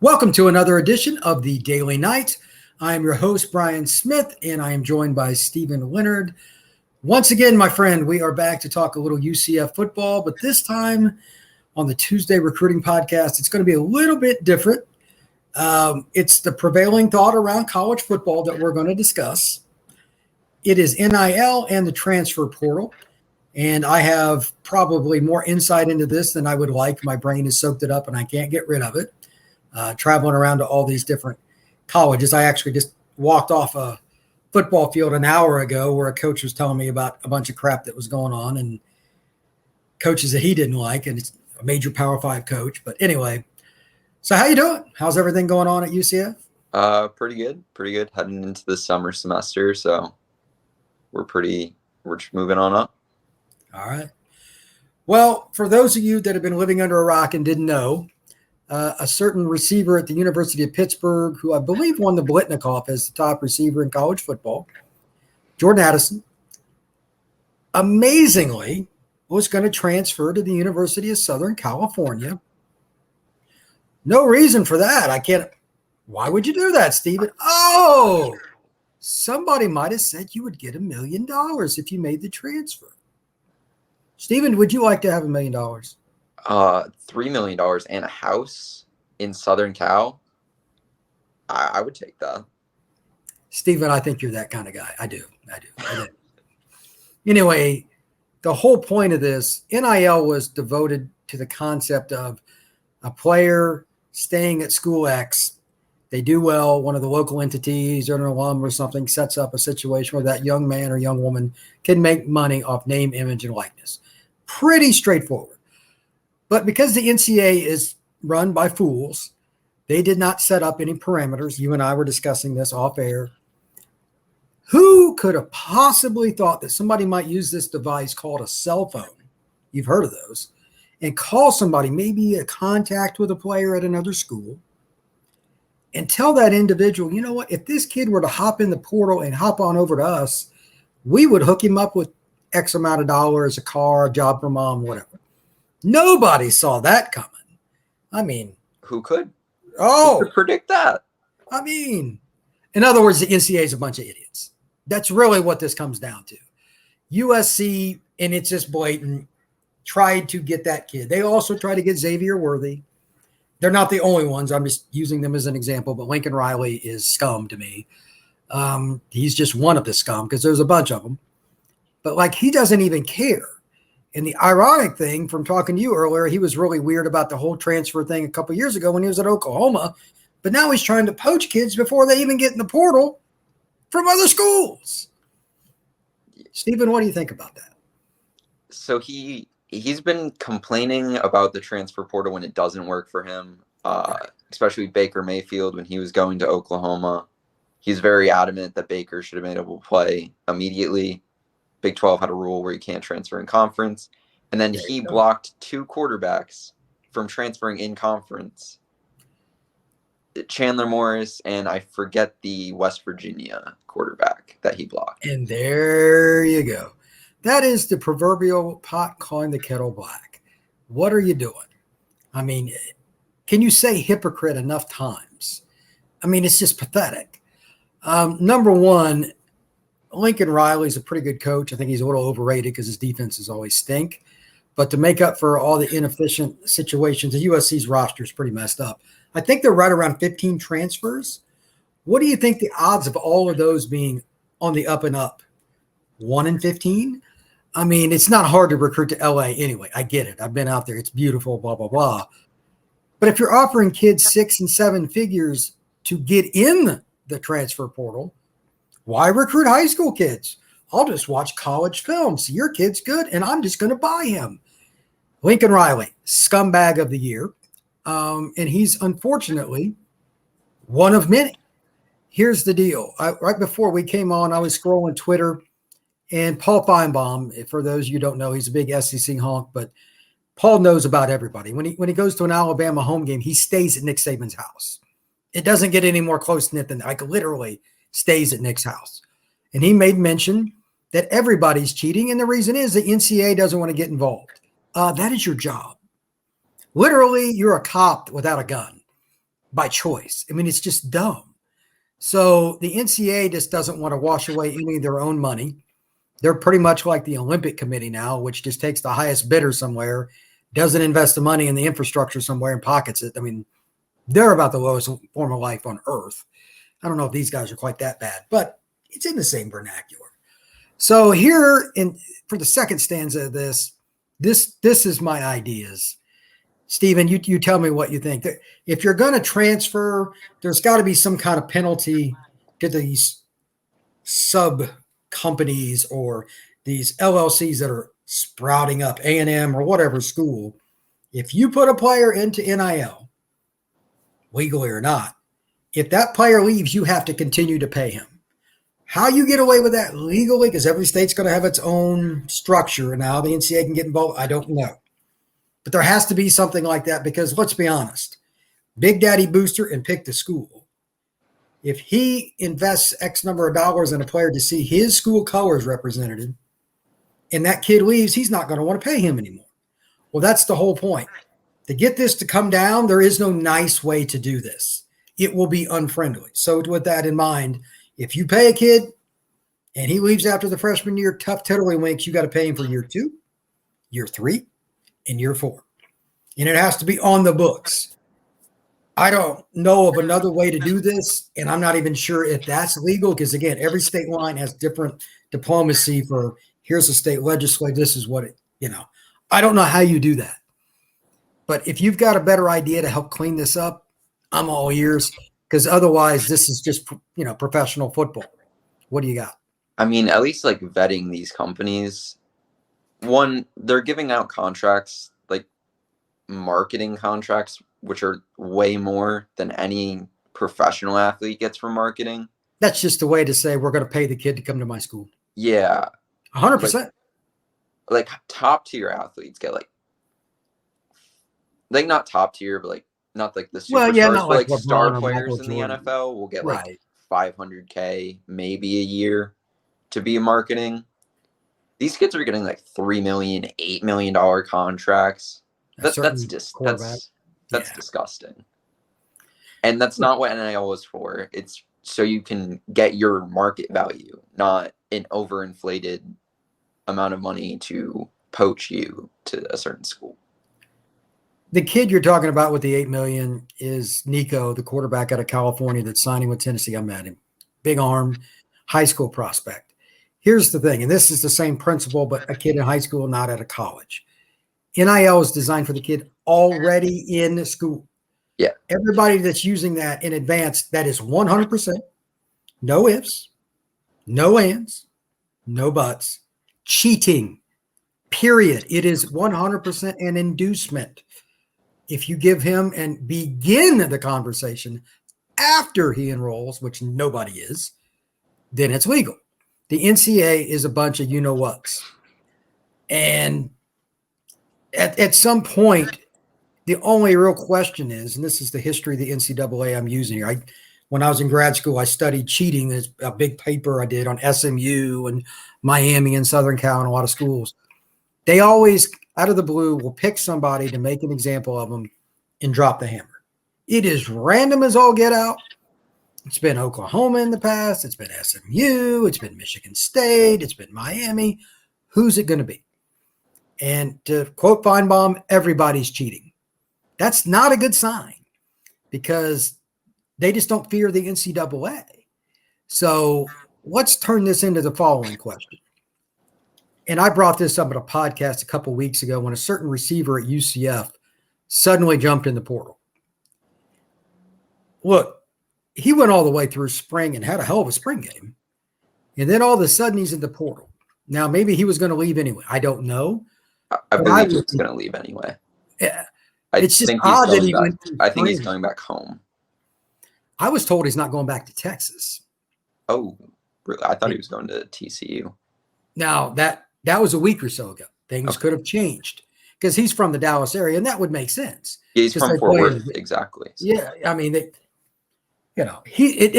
Welcome to another edition of the Daily Night. I am your host, Brian Smith, and I am joined by Stephen Leonard. Once again, my friend, we are back to talk a little UCF football, but this time on the Tuesday Recruiting Podcast, it's going to be a little bit different. It's the prevailing thought around college football that we're going to discuss. It is NIL and the transfer portal, and I have probably more insight into this than I would like. My brain has soaked it up, and I can't get rid of it. Traveling around to all these different colleges. I actually just walked off a football field an hour ago where a coach was telling me about a bunch of crap that was going on and coaches that he didn't like, and it's a major Power 5 coach. But anyway, so how you doing? How's everything going on at UCF? Pretty good. Heading into the summer semester, so we're just moving on up. All right. Well, for those of you that have been living under a rock and didn't know, a certain receiver at the University of Pittsburgh, who I believe won the Blitnikoff as the top receiver in college football, Jordan Addison, amazingly was going to transfer to the University of Southern California. No reason for that. Why would you do that, Stephen? Oh, somebody might have said you would get $1 million if you made the transfer. Stephen, would you like to have $1 million? $3 million and a house in Southern Cal. I would take that. Stephen, I think you're that kind of guy. I do. Anyway, the whole point of this, NIL was devoted to the concept of a player staying at school X. They do well. One of the local entities or an alum or something sets up a situation where that young man or young woman can make money off name, image, and likeness. Pretty straightforward. But because the NCAA is run by fools, they did not set up any parameters. You and I were discussing this off air. Who could have possibly thought that somebody might use this device called a cell phone? You've heard of those. And call somebody, maybe a contact with a player at another school, and tell that individual, you know what, if this kid were to hop in the portal and hop on over to us, we would hook him up with X amount of dollars, a car, a job for mom, whatever. Nobody saw that coming. I mean, who could? Who could predict that? I mean, in other words, the NCAA is a bunch of idiots. That's really what this comes down to. USC, and it's just blatant, tried to get that kid. They also tried to get Xavier Worthy. They're not the only ones. I'm just using them as an example, but Lincoln Riley is scum to me. He's just one of the scum because there's a bunch of them. But he doesn't even care. And the ironic thing from talking to you earlier, he was really weird about the whole transfer thing a couple of years ago when he was at Oklahoma. But now he's trying to poach kids before they even get in the portal from other schools. Stephen, what do you think about that? So he's been complaining about the transfer portal when it doesn't work for him, especially Baker Mayfield when he was going to Oklahoma. He's very adamant that Baker should have been able to play immediately. Big 12 had a rule where you can't transfer in conference. And then he blocked 2 quarterbacks from transferring in conference. Chandler Morris, and I forget the West Virginia quarterback that he blocked. And there you go. That is the proverbial pot calling the kettle black. What are you doing? I mean, can you say hypocrite enough times? I mean, it's just pathetic. Number one, Lincoln Riley's a pretty good coach. I think he's a little overrated because his defenses always stink. But to make up for all the inefficient situations, the USC's roster is pretty messed up. I think they're right around 15 transfers. What do you think the odds of all of those being on the up and up? 1 in 15? I mean, it's not hard to recruit to LA anyway. I get it. I've been out there. It's beautiful, blah, blah, blah. But if you're offering kids 6 and 7 figures to get in the transfer portal, why recruit high school kids? I'll just watch college film. See, your kid's good, and I'm just going to buy him. Lincoln Riley, scumbag of the year. And he's unfortunately one of many. Here's the deal. Right before we came on, I was scrolling Twitter, and Paul Feinbaum, for those you don't know, he's a big SEC honk, but Paul knows about everybody. When he goes to an Alabama home game, he stays at Nick Saban's house. It doesn't get any more close-knit than that. Literally stays at Nick's house. And he made mention that everybody's cheating, and the reason is the NCAA doesn't want to get involved. That is your job. Literally, you're a cop without a gun. by choice. I mean, it's just dumb. So the NCAA just doesn't want to wash away any of their own money. They're pretty much like the Olympic Committee now, which just takes the highest bidder somewhere, doesn't invest the money in the infrastructure somewhere and pockets it. I mean, they're about the lowest form of life on earth. I don't know if these guys are quite that bad, but it's in the same vernacular. So here for the second stanza of this is my ideas. Stephen, you tell me what you think. If you're going to transfer, there's got to be some kind of penalty to these sub companies or these LLCs that are sprouting up, A&M or whatever school. If you put a player into NIL, legally or not, if that player leaves, you have to continue to pay him. How you get away with that legally, because every state's going to have its own structure, and how the NCAA can get involved, I don't know. But there has to be something like that, because let's be honest, Big Daddy Booster and pick the school. If he invests X number of dollars in a player to see his school colors represented, and that kid leaves, he's not going to want to pay him anymore. Well, that's the whole point. To get this to come down, there is no nice way to do this. It will be unfriendly. So with that in mind, if you pay a kid and he leaves after the freshman year, tough tiddlywinks, you got to pay him for year 2, year 3, and year 4. And it has to be on the books. I don't know of another way to do this, and I'm not even sure if that's legal, because, again, every state line has different diplomacy for here's a state legislature, this is what it, I don't know how you do that. But if you've got a better idea to help clean this up, I'm all ears, because otherwise this is just, professional football. What do you got? I mean, at least like vetting these companies, one, they're giving out contracts, like marketing contracts, which are way more than any professional athlete gets from marketing. That's just a way to say we're going to pay the kid to come to my school. Yeah. 100%. Like top tier athletes get like not top tier, but not like the superstars, not but like star LeBron or players Michael in Jordan. the NFL will get Right. like $500K maybe a year to be in marketing. These kids are getting like $3 million, $8 million contracts. That's disgusting. And that's not what NIL is for. It's so you can get your market value, not an overinflated amount of money to poach you to a certain school. The kid you're talking about with the $8 million is Nico, the quarterback out of California that's signing with Tennessee. I met him. Big arm, high school prospect. Here's the thing, and this is the same principle, but a kid in high school, not at a college. NIL is designed for the kid already in school. Yeah. Everybody that's using that in advance, that is 100%. No ifs, no ands, no buts. Cheating, period. It is 100% an inducement. If you give him and begin the conversation after he enrolls, which nobody is, then it's legal. The NCAA is a bunch of you-know-whats. And at some point, the only real question is, and this is the history of the NCAA I'm using here. When I was in grad school, I studied cheating. There's a big paper I did on SMU and Miami and Southern Cal and a lot of schools. They always, out of the blue, will pick somebody to make an example of them and drop the hammer. It is random as all get out. It's been Oklahoma in the past. It's been SMU. It's been Michigan State. It's been Miami. Who's it going to be? And to quote Feinbaum, everybody's cheating. That's not a good sign, because they just don't fear the NCAA. So let's turn this into the following question. And I brought this up at a podcast a couple of weeks ago when a certain receiver at UCF suddenly jumped in the portal. Look, he went all the way through spring and had a hell of a spring game. And then all of a sudden he's in the portal. Now, maybe he was going to leave anyway. I don't know. I believe he was going to leave anyway. Yeah. It's just odd that he went through spring. I think he's going back home. I was told he's not going back to Texas. Oh, really? I thought he was going to TCU. Now, that was a week or so ago. Things could have changed because he's from the Dallas area, and that would make sense. Yeah, he's from Fort Worth, exactly. So. Yeah, I mean, it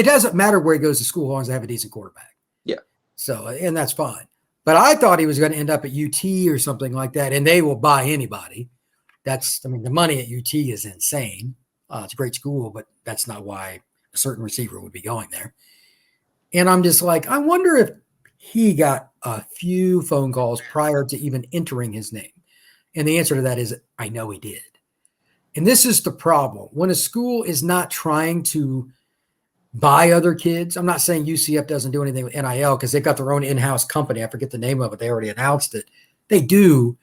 doesn't matter where he goes to school as long as they have a decent quarterback. Yeah. So, and that's fine. But I thought he was going to end up at UT or something like that, and they will buy anybody. The money at UT is insane. It's a great school, but that's not why a certain receiver would be going there. And I'm just like, I wonder if he got a few phone calls prior to even entering his name. And the answer to that is, I know he did. And this is the problem. When a school is not trying to buy other kids, I'm not saying UCF doesn't do anything with NIL because they've got their own in-house company. I forget the name of it. They already announced it. They do.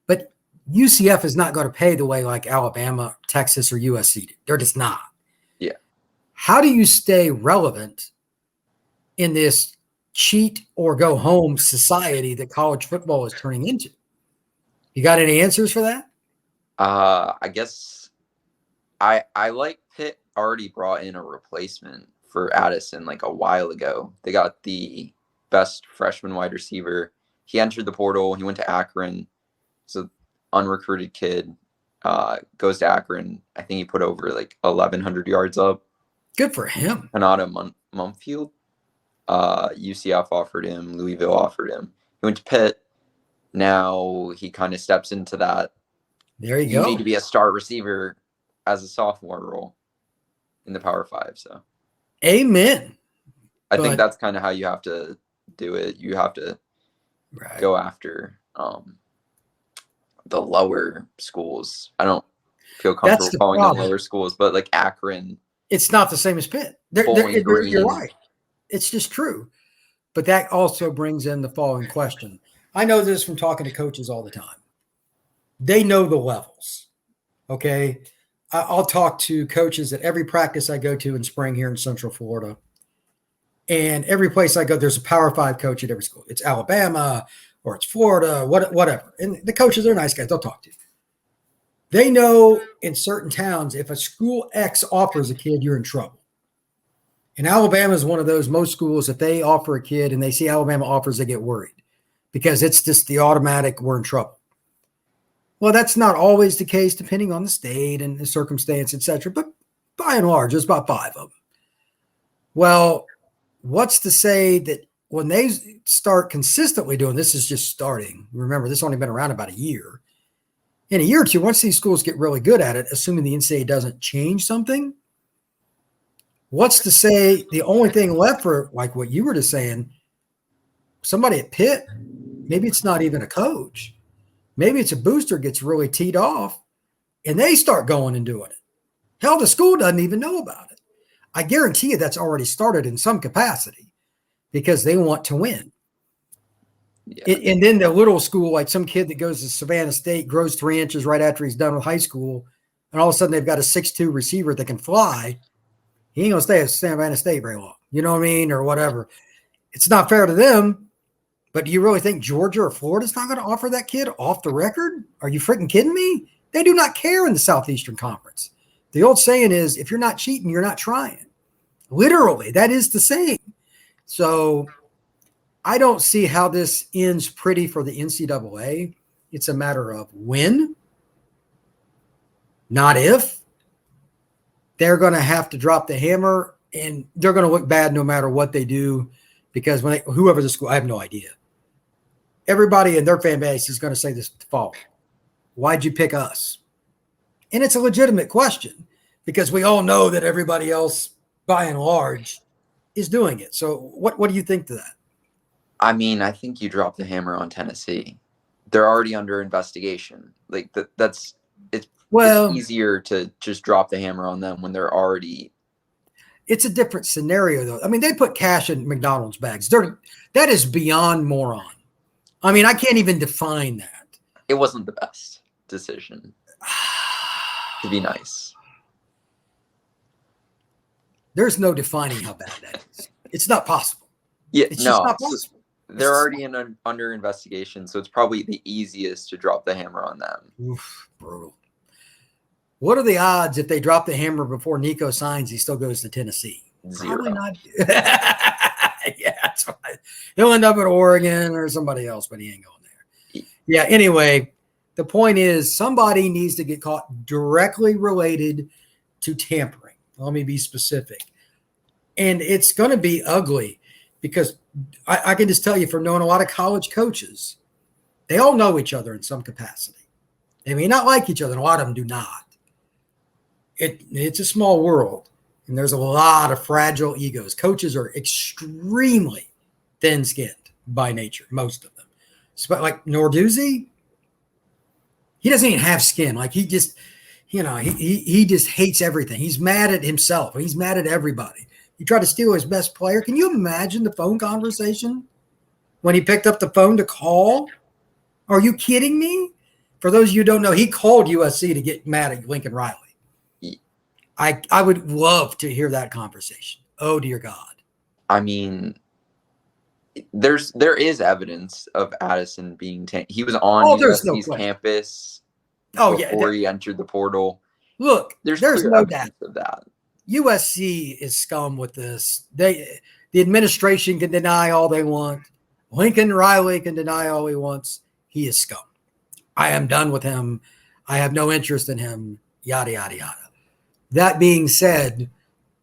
But UCF is not going to pay the way like Alabama, Texas, or USC do. They're just not. Yeah. How do you stay relevant in this cheat or go home society that college football is turning into? You got any answers for that? I guess I like Pitt already brought in a replacement for Addison like a while ago. They got the best freshman wide receiver. He entered the portal. He went to Akron. So unrecruited kid, goes to Akron. I think he put over like 1,100 yards up. Good for him. Panada Mumfield. UCF offered him. Louisville offered him. He went to Pitt. Now he kind of steps into that. There you You go. need to be a star receiver as a sophomore role in the Power Five. So, amen. I think that's kind of how you have to do it. You have to go after the lower schools. I don't feel comfortable calling them lower schools, but like Akron. It's not the same as Pitt. You're right. It's just true. But that also brings in the following question. I know this from talking to coaches all the time. They know the levels. Okay. I'll talk to coaches at every practice I go to in spring here in Central Florida. And every place I go, there's a Power 5 coach at every school. It's Alabama or it's Florida, whatever. And the coaches are nice guys. They'll talk to you. They know in certain towns, if a school X offers a kid, you're in trouble. And Alabama is one of those, most schools, if they offer a kid and they see Alabama offers, they get worried because it's just the automatic, we're in trouble. Well, that's not always the case, depending on the state and the circumstance, et cetera. But by and large, there's about 5 of them. Well, what's to say that when they start consistently doing this, is just starting. Remember, this has only been around about a year. In a year or two, once these schools get really good at it, assuming the NCAA doesn't change something, what's to say the only thing left for, like what you were just saying, somebody at Pitt, maybe it's not even a coach. Maybe it's a booster gets really teed off and they start going and doing it. Hell, the school doesn't even know about it. I guarantee you that's already started in some capacity because they want to win. Yeah. And then the little school, like some kid that goes to Savannah State, grows 3 inches right after he's done with high school, and all of a sudden they've got a 6'2" receiver that can fly. He ain't going to stay at Savannah State very long. You know what I mean? Or whatever. It's not fair to them. But do you really think Georgia or Florida's not going to offer that kid off the record? Are you freaking kidding me? They do not care in the Southeastern Conference. The old saying is, if you're not cheating, you're not trying. Literally, that is the saying. So I don't see how this ends pretty for the NCAA. It's a matter of when, not if. They're going to have to drop the hammer, and they're going to look bad no matter what they do, because whoever the school, I have no idea. Everybody in their fan base is going to say this fall. Why'd you pick us? And it's a legitimate question because we all know that everybody else, by and large, is doing it. So what do you think to that? I mean, I think you dropped the hammer on Tennessee. They're already under investigation. Like it's easier to just drop the hammer on them when they're already. It's a different scenario, though. I mean, they put cash in McDonald's bags. That is beyond moron. I mean, I can't even define that. It wasn't the best decision, to be nice. There's no defining how bad that is. It's not possible. Yeah, it's just not possible. They're already under investigation, so it's probably the easiest to drop the hammer on them. Oof, brutal. What are the odds if they drop the hammer before Nico signs, he still goes to Tennessee? 0. Probably not. Yeah, that's right. He'll end up at Oregon or somebody else, but he ain't going there. Yeah, anyway, the point is somebody needs to get caught directly related to tampering. Let me be specific. And it's going to be ugly because I can just tell you from knowing a lot of college coaches, they all know each other in some capacity. They may not like each other, and a lot of them do not. It's a small world, and there's a lot of fragile egos. Coaches are extremely thin-skinned by nature, most of them. So, like Norduzzi, he doesn't even have skin. Like he just, he just hates everything. He's mad at himself. He's mad at everybody. He tried to steal his best player. Can you imagine the phone conversation when he picked up the phone to call? Are you kidding me? For those of you who don't know, he called USC to get mad at Lincoln Riley. I would love to hear that conversation. Oh, dear God. I mean, there is evidence of Addison being he was on USC's campus before he entered the portal. Look, there's no doubt of that. USC is scum with this. The administration can deny all they want. Lincoln Riley can deny all he wants. He is scum. I am done with him. I have no interest in him. Yada, yada, yada. That being said,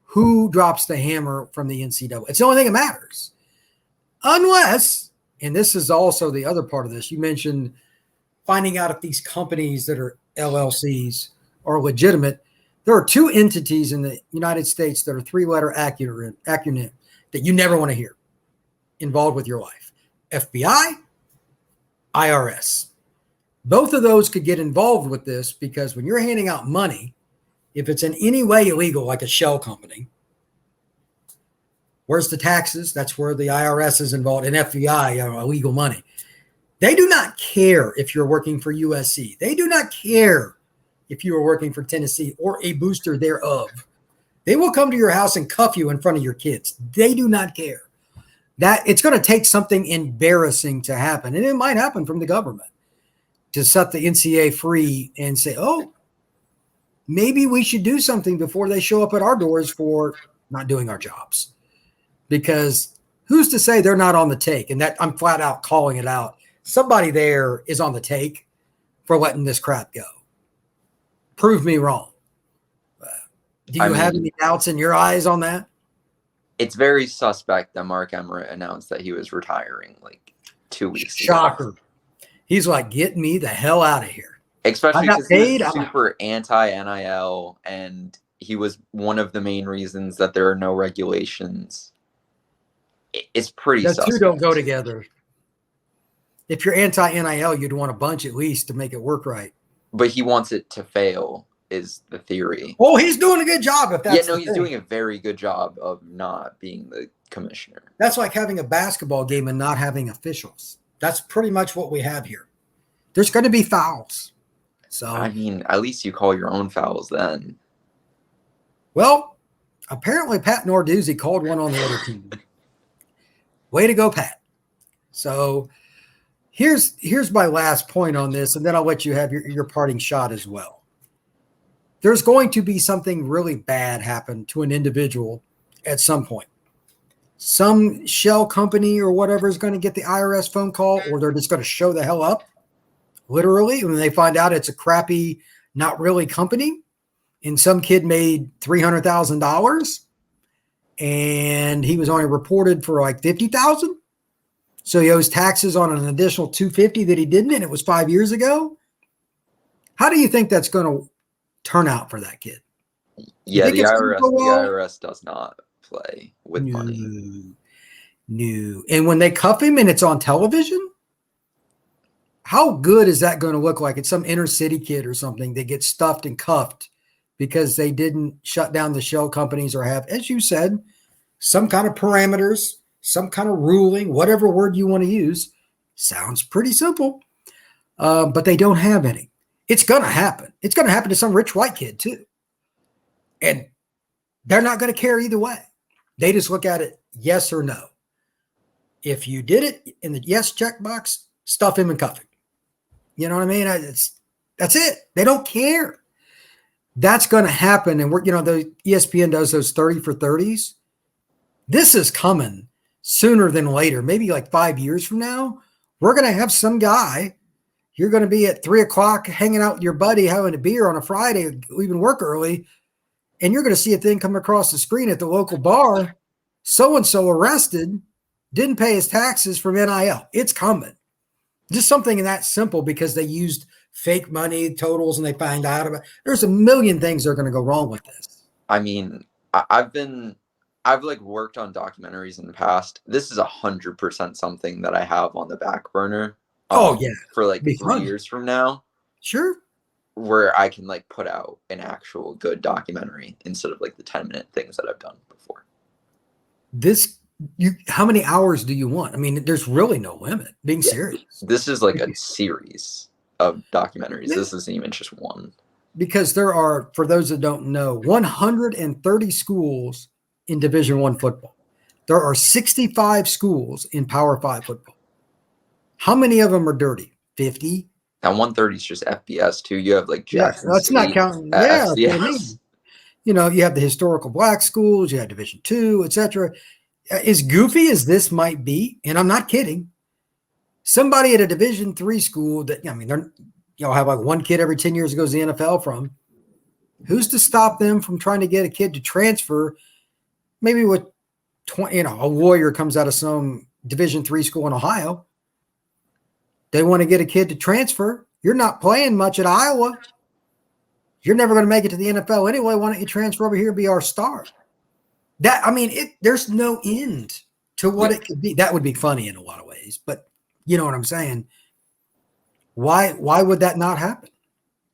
who drops the hammer from the NCAA? It's the only thing that matters. Unless, and this is also the other part of this, you mentioned finding out if these companies that are LLCs are legitimate. There are two entities in the United States that are three-letter acronym that you never want to hear involved with your life. FBI, IRS. Both of those could get involved with this because when you're handing out money, if it's in any way illegal, like a shell company, where's the taxes? That's where the IRS is involved, and FBI, illegal money. They do not care if you're working for USC. They do not care if you are working for Tennessee or a booster thereof. They will come to your house and cuff you in front of your kids. They do not care. That it's going to take something embarrassing to happen, and it might happen from the government to set the NCAA free and say, oh, maybe we should do something before they show up at our doors for not doing our jobs. Because who's to say they're not on the take? And that I'm flat out calling it out. Somebody there is on the take for letting this crap go. Prove me wrong. Do you have any doubts in your eyes on that? It's very suspect that Mark Emmert announced that he was retiring like 2 weeks ago. Shocker. He's like, get me the hell out of here. Especially because he's super anti-NIL, and he was one of the main reasons that there are no regulations. It's pretty suspect. The two don't go together. If you're anti-NIL, you'd want a bunch at least to make it work right. But he wants it to fail, is the theory. Oh, he's doing a good job if that's he's doing a very good job of not being the commissioner. That's like having a basketball game and not having officials. That's pretty much what we have here. There's going to be fouls. So I mean, at least you call your own fouls then. Well, apparently Pat Norduzzi called one on the other team. Way to go, Pat. So here's my last point on this, and then I'll let you have your parting shot as well. There's going to be something really bad happen to an individual at some point. Some shell company or whatever is going to get the IRS phone call, or they're just going to show the hell up. Literally, when they find out it's a crappy, not really company, and some kid made $300,000 and he was only reported for like $50,000. So he owes taxes on an additional $250,000 that he didn't, and it was 5 years ago. How do you think that's going to turn out for that kid? Yeah, the IRS does not play with money. No. And when they cuff him and it's on television, how good is that going to look like? It's some inner city kid or something that gets stuffed and cuffed because they didn't shut down the shell companies or have, as you said, some kind of parameters, some kind of ruling, whatever word you want to use. Sounds pretty simple, but they don't have any. It's going to happen. It's going to happen to some rich white kid too. And they're not going to care either way. They just look at it, yes or no. If you did it in the yes checkbox, stuff him and cuff him. You know what I mean? That's it. They don't care. That's going to happen. And the ESPN does those 30 for 30s. This is coming sooner than later. Maybe like 5 years from now, we're going to have some guy. You're going to be at 3:00 hanging out with your buddy, having a beer on a Friday, leaving work early. And you're going to see a thing come across the screen at the local bar. So-and-so arrested, didn't pay his taxes from NIL. It's coming. Just something that simple because they used fake money totals and they find out about it. There's a million things that are going to go wrong with this. I mean, I've like worked on documentaries in the past. This is 100% something that I have on the back burner. Oh yeah, for like be 3 fun. years from now, Sure. where I can like put out an actual good documentary instead of like the 10-minute things that I've done before. How many hours do you want? I mean, there's really no limit. Being serious. This is like a series of documentaries. Yeah. This isn't even just one. Because there are, for those that don't know, 130 schools in Division I football. There are 65 schools in Power 5 football. How many of them are dirty? 50? And 130 is just FBS too. You have like Jackson that's State, not counting. Yeah, that's what I mean. FCS. You know, you have the historical black schools, you have Division II, etc. As goofy as this might be, and I'm not kidding, somebody at a Division III school that, I mean, they'll have like one kid every 10 years that goes to the NFL from. Who's to stop them from trying to get a kid to transfer? Maybe with 20, a Warrior comes out of some Division III school in Ohio. They want to get a kid to transfer. You're not playing much at Iowa. You're never going to make it to the NFL anyway. Why don't you transfer over here and be our star? There's no end to what it could be. That would be funny in a lot of ways, but you know what I'm saying? Why would that not happen?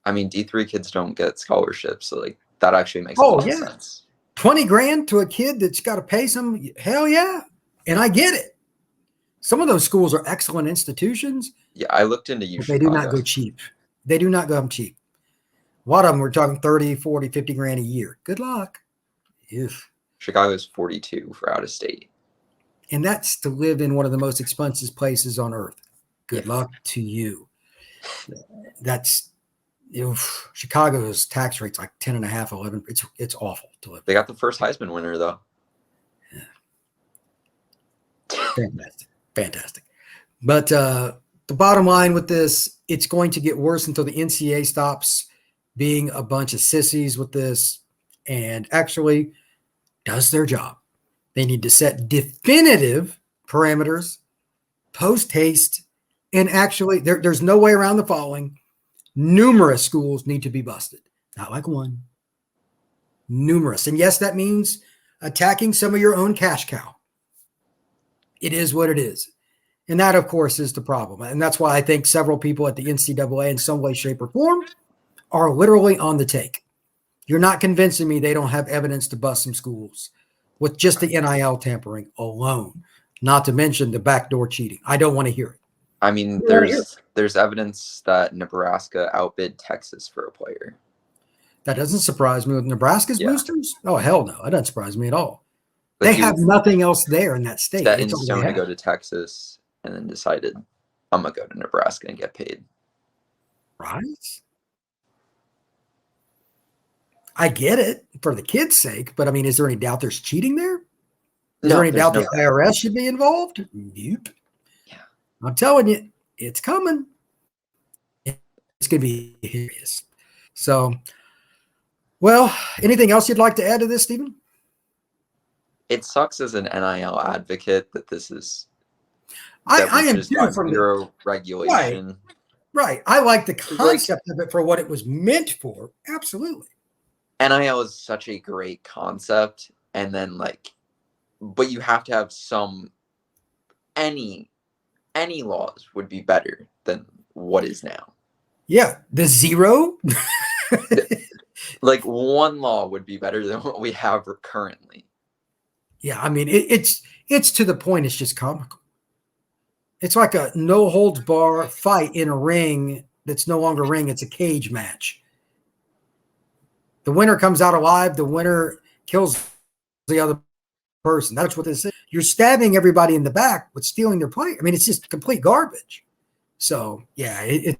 I mean, D3 kids don't get scholarships, so like that actually makes a lot of sense. 20 grand to a kid that's got to pay some. Hell yeah. And I get it. Some of those schools are excellent institutions. Yeah, I looked into you. But they do not go cheap. They do not go cheap. A lot of them, we're talking 30, 40, 50 grand a year. Good luck. If Chicago's 42 for out of state. And that's to live in one of the most expensive places on earth. Good luck to you. That's Chicago's tax rate's like 10 and a half, 11. It's awful to live. They got the first Heisman winner though. Yeah. Fantastic. But the bottom line with this, it's going to get worse until the NCAA stops being a bunch of sissies with this and actually does their job. They need to set definitive parameters, post haste, and actually there's no way around the following. Numerous schools need to be busted. Not like one. Numerous. And yes, that means attacking some of your own cash cow. It is what it is. And that, of course, is the problem. And that's why I think several people at the NCAA in some way, shape, or form are literally on the take. You're not convincing me they don't have evidence to bust some schools with just the NIL tampering alone, not to mention the backdoor cheating. I don't want to hear it. I mean, there's evidence that Nebraska outbid Texas for a player. That doesn't surprise me with Nebraska's boosters. Oh, hell no. That doesn't surprise me at all. But they have nothing else there in that state. Set in stone to go to Texas and then decided, I'm going to go to Nebraska and get paid. Right? I get it for the kids' sake, but I mean, is there any doubt there's cheating there? Is there any doubt the IRS should be involved? Nope. Yeah. I'm telling you, it's coming. It's going to be hilarious. So, well, anything else you'd like to add to this, Stephen? It sucks as an NIL advocate that this is. I am too from zero regulation. Right. I like the concept of it for what it was meant for. Absolutely. NIL is such a great concept, and then but you have to have any laws would be better than what is now. Yeah, the zero. One law would be better than what we have currently. Yeah, I mean it's to the point. It's just comical. It's like a no holds bar fight in a ring that's no longer a ring. It's a cage match. The winner comes out alive. The winner kills the other person. That's what this is. You're stabbing everybody in the back with stealing their plate. I mean, it's just complete garbage. So, yeah, it's